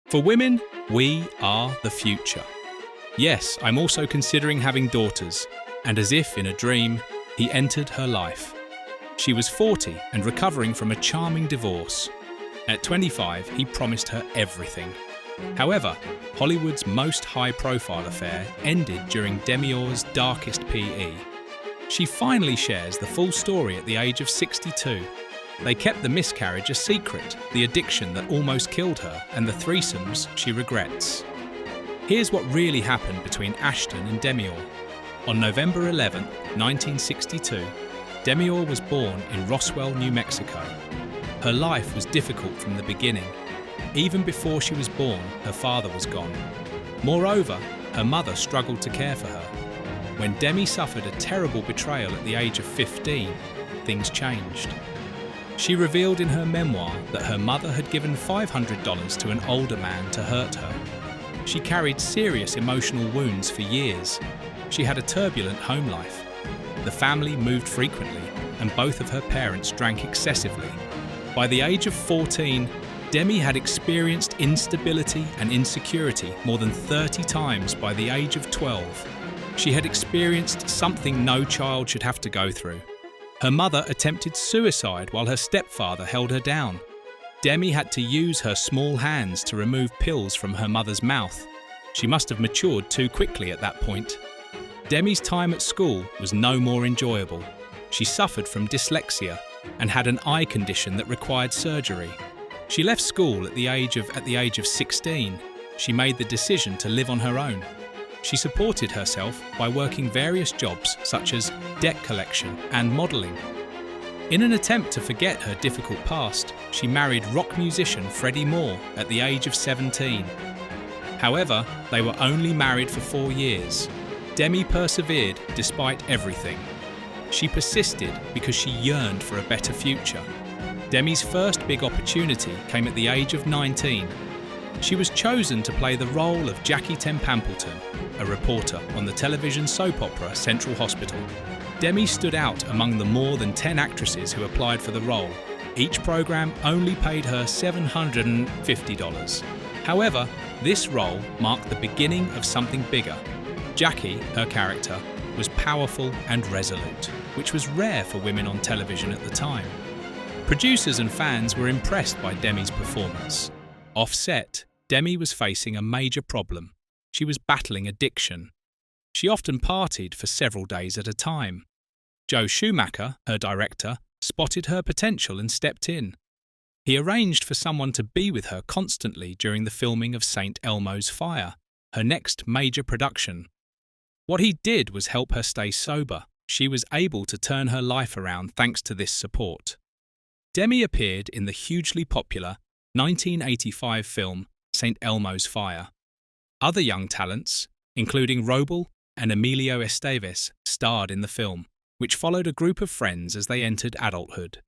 For women, we are the future. Yes, I'm also considering having daughters, and as if in a dream, he entered her life. She was 40 and recovering from a charming divorce. At 25, he promised her everything. However, Hollywood's most high-profile affair ended during Demi's darkest PE. She finally shares the full story at the age of 62. They kept the miscarriage a secret, the addiction that almost killed her, and the threesomes she regrets. Here's what really happened between Ashton and Demi. On November 11, 1962, Demi was born in Roswell, New Mexico. Her life was difficult from the beginning. Even before she was born, her father was gone. Moreover, her mother struggled to care for her. When Demi suffered a terrible betrayal at the age of 15, things changed. She revealed in her memoir that her mother had given $500 to an older man to hurt her. She carried serious emotional wounds for years. She had a turbulent home life. The family moved frequently, and both of her parents drank excessively. By the age of 14, Demi had experienced instability and insecurity more than 30 times by the age of 12. She had experienced something no child should have to go through. Her mother attempted suicide while her stepfather held her down. Demi had to use her small hands to remove pills from her mother's mouth. She must have matured too quickly at that point. Demi's time at school was no more enjoyable. She suffered from dyslexia and had an eye condition that required surgery. She left school at the age of 16. She made the decision to live on her own. She supported herself by working various jobs such as debt collection and modelling. In an attempt to forget her difficult past, she married rock musician Freddie Moour at the age of 17. However, they were only married for 4 years. Demi persevered despite everything. She persisted because she yearned for a better future. Demi's first big opportunity came at the age of 19. She was chosen to play the role of Jackie Tempampleton, a reporter on the television soap opera Central Hospital. Demi stood out among the more than 10 actresses who applied for the role. Each program only paid her $750. However, this role marked the beginning of something bigger. Jackie, her character, was powerful and resolute, which was rare for women on television at the time. Producers and fans were impressed by Demi's performance. Off set, Demi was facing a major problem. She was battling addiction. She often partied for several days at a time. Joe Schumacher, her director, spotted her potential and stepped in. He arranged for someone to be with her constantly during the filming of St. Elmo's Fire, her next major production. What he did was help her stay sober. She was able to turn her life around thanks to this support. Demi appeared in the hugely popular 1985 film St. Elmo's Fire. Other young talents, including Roble and Emilio Estevez, starred in the film, which followed a group of friends as they entered adulthood.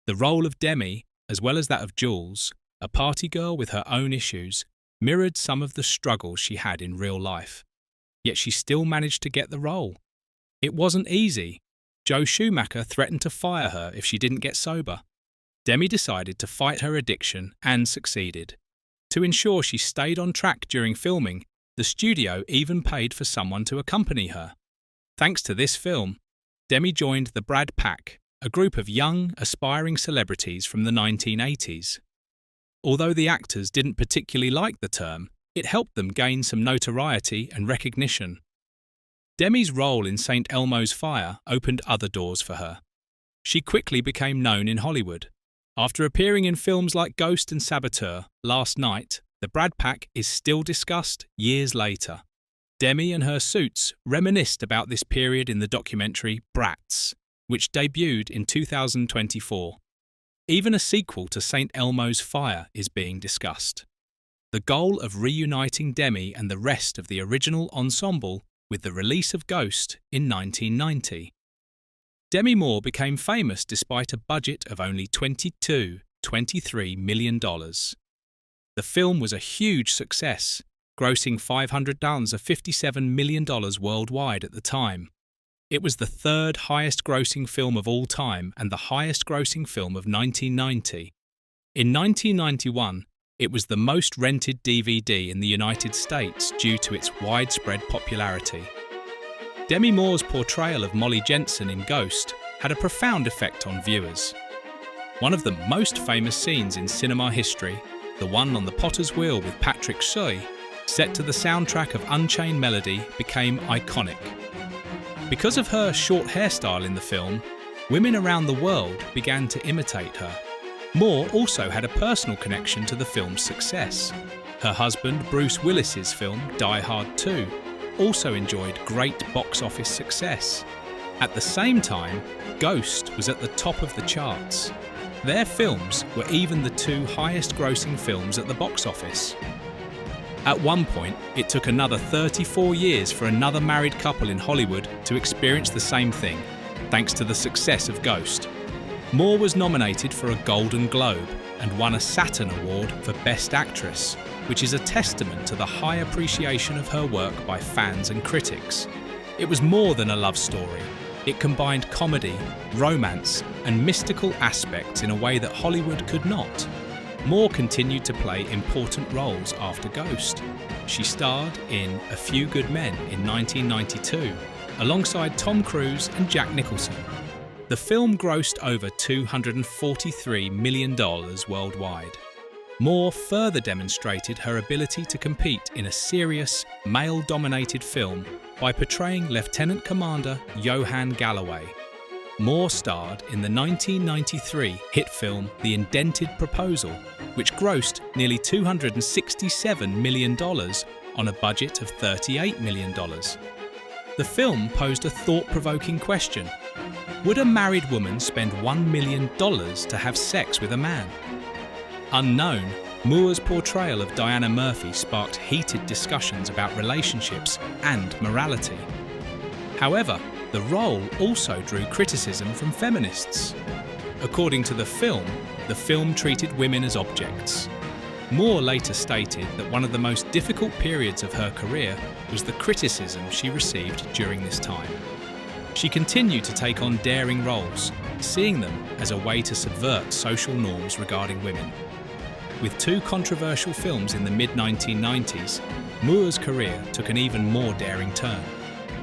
The role of Demi, as well as that of Jules, a party girl with her own issues, mirrored some of the struggles she had in real life. Yet she still managed to get the role. It wasn't easy. Joe Schumacher threatened to fire her if she didn't get sober. Demi decided to fight her addiction and succeeded. To ensure she stayed on track during filming, the studio even paid for someone to accompany her. Thanks to this film, Demi joined the Brad Pack, a group of young, aspiring celebrities from the 1980s. Although the actors didn't particularly like the term, it helped them gain some notoriety and recognition. Demi's role in St. Elmo's Fire opened other doors for her. She quickly became known in Hollywood. After appearing in films like Ghost and Saboteur, Last Night, the Brad Pack is still discussed years later. Demi and her suits reminisced about this period in the documentary Bratz, which debuted in 2024. Even a sequel to St. Elmo's Fire is being discussed. The goal of reuniting Demi and the rest of the original ensemble with the release of Ghost in 1990. Demi Moore became famous despite a budget of only $23 million. The film was a huge success, grossing $57 million worldwide at the time. It was the third highest grossing film of all time and the highest grossing film of 1990. In 1991, It was the most rented DVD in the United States due to its widespread popularity. Demi Moore's portrayal of Molly Jensen in Ghost had a profound effect on viewers. One of the most famous scenes in cinema history, the one on the Potter's Wheel with Patrick Swayze, set to the soundtrack of Unchained Melody, became iconic. Because of her short hairstyle in the film, women around the world began to imitate her. Moour also had a personal connection to the film's success. Her husband, Bruce Willis's film Die Hard 2, also enjoyed great box office success. At the same time, Ghost was at the top of the charts. Their films were even the two highest-grossing films at the box office. At one point, it took another 34 years for another married couple in Hollywood to experience the same thing, thanks to the success of Ghost. Moour was nominated for a Golden Globe and won a Saturn Award for Best Actress, which is a testament to the high appreciation of her work by fans and critics. It was more than a love story. It combined comedy, romance, and mystical aspects in a way that Hollywood could not. Moour continued to play important roles after Ghost. She starred in A Few Good Men in 1992, alongside Tom Cruise and Jack Nicholson. The film grossed over $243 million worldwide. Moour further demonstrated her ability to compete in a serious, male-dominated film by portraying Lieutenant Commander Johan Galloway. Moour starred in the 1993 hit film The Indented Proposal, which grossed nearly $267 million on a budget of $38 million. The film posed a thought-provoking question. Would a married woman spend $1 million to have sex with a man? Unknown, Moore's portrayal of Diana Murphy sparked heated discussions about relationships and morality. However, the role also drew criticism from feminists. According to the film treated women as objects. Moour later stated that one of the most difficult periods of her career was the criticism she received during this time. She continued to take on daring roles, seeing them as a way to subvert social norms regarding women. With two controversial films in the mid-1990s, Moore's career took an even more daring turn.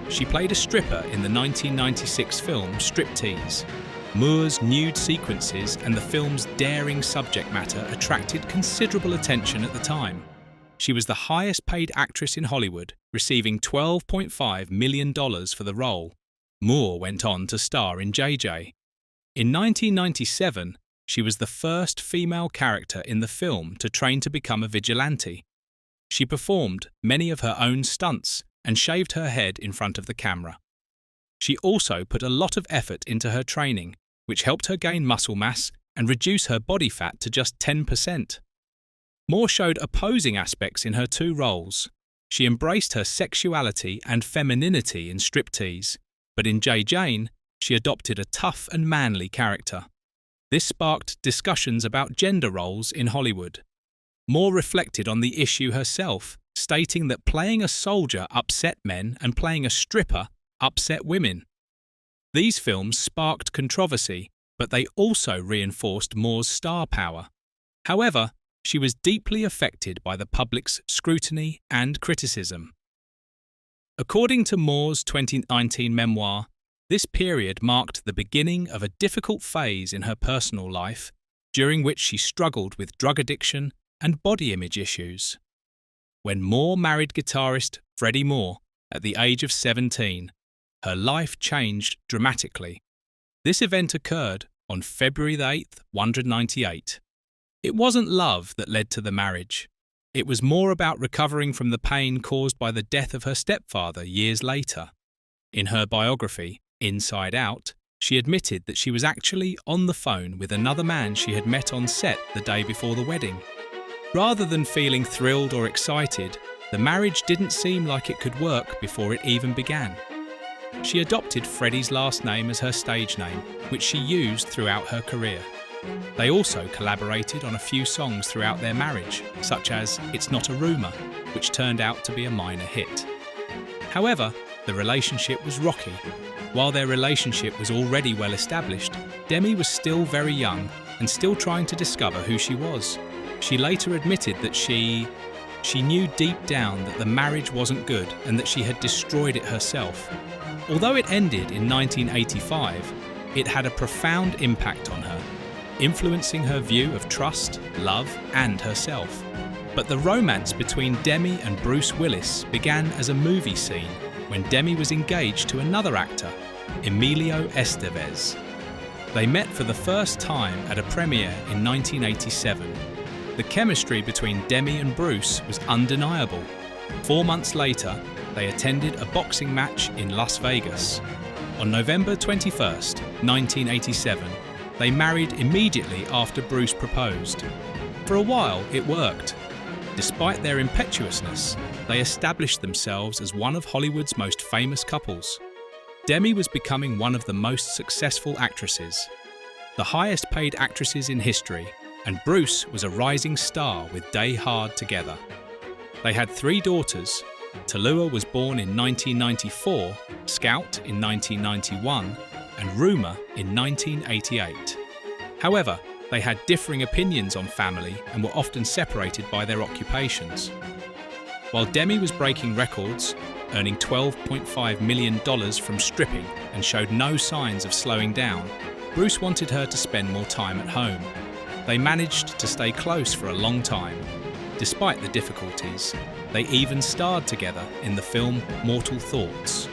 She played a stripper in the 1996 film Striptease. Moore's nude sequences and the film's daring subject matter attracted considerable attention at the time. She was the highest-paid actress in Hollywood, receiving $12.5 million for the role. Moour went on to star in JJ. In 1997, she was the first female character in the film to train to become a vigilante. She performed many of her own stunts and shaved her head in front of the camera. She also put a lot of effort into her training, which helped her gain muscle mass and reduce her body fat to just 10%. Moour showed opposing aspects in her two roles. She embraced her sexuality and femininity in Striptease, but in Jane, she adopted a tough and manly character. This sparked discussions about gender roles in Hollywood. Moour reflected on the issue herself, stating that playing a soldier upset men and playing a stripper upset women. These films sparked controversy, but they also reinforced Moore's star power. However, she was deeply affected by the public's scrutiny and criticism. According to Moore's 2019 memoir, this period marked the beginning of a difficult phase in her personal life, during which she struggled with drug addiction and body image issues. When Moour married guitarist Freddie Moore at the age of 17, her life changed dramatically. This event occurred on February 8, 1998. It wasn't love that led to the marriage. It was more about recovering from the pain caused by the death of her stepfather years later. In her biography, Inside Out, she admitted that she was actually on the phone with another man she had met on set the day before the wedding. Rather than feeling thrilled or excited, the marriage didn't seem like it could work before it even began. She adopted Freddie's last name as her stage name, which she used throughout her career. They also collaborated on a few songs throughout their marriage, such as It's Not a Rumour, which turned out to be a minor hit. However, the relationship was rocky. While their relationship was already well established, Demi was still very young and still trying to discover who she was. She later admitted that she knew deep down that the marriage wasn't good and that she had destroyed it herself. Although it ended in 1985, it had a profound impact on her, influencing her view of trust, love, and herself. But the romance between Demi and Bruce Willis began as a movie scene when Demi was engaged to another actor, Emilio Estevez. They met for the first time at a premiere in 1987. The chemistry between Demi and Bruce was undeniable. 4 months later, they attended a boxing match in Las Vegas. On November 21st, 1987, they married immediately after Bruce proposed. For a while, it worked. Despite their impetuousness, they established themselves as one of Hollywood's most famous couples. Demi was becoming one of the most successful actresses, the highest paid actresses in history, and Bruce was a rising star with Day Hard together. They had 3 daughters. Tallulah was born in 1994, Scout in 1991, and Rumor in 1988. However, they had differing opinions on family and were often separated by their occupations. While Demi was breaking records, earning $12.5 million from stripping and showed no signs of slowing down, Bruce wanted her to spend more time at home. They managed to stay close for a long time. Despite the difficulties, they even starred together in the film Mortal Thoughts.